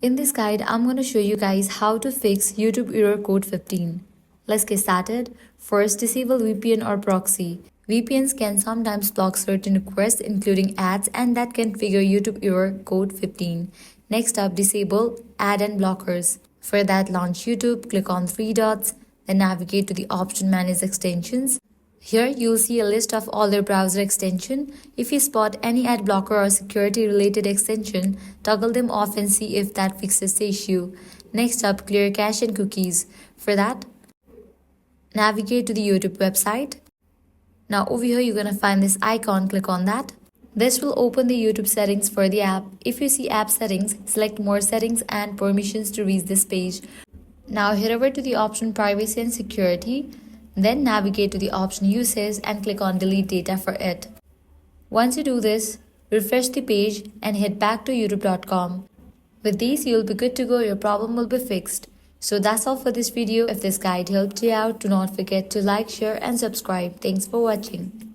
In this guide, I'm going to show you guys how to fix YouTube error code 15. Let's get started. First, disable VPN or proxy. VPNs can sometimes block certain requests including ads and that can trigger YouTube error code 15. Next up, disable ad and blockers. For that, launch YouTube, click on three dots, then navigate to the option Manage Extensions. Here you'll see a list of all their browser extensions. If you spot any ad blocker or security related extension, toggle them off and see if that fixes the issue. Next up, clear cache and cookies. For that, navigate to the YouTube website. Now over here you're gonna find this icon, click on that. This will open the YouTube settings for the app. If you see app settings, select more settings and permissions to reach this page. Now head over to the option privacy and security. Then navigate to the option Usage and click on Delete Data for it. Once you do this, refresh the page and head back to youtube.com. With these, you'll be good to go, your problem will be fixed. So that's all for this video. If this guide helped you out, do not forget to like, share and subscribe. Thanks for watching.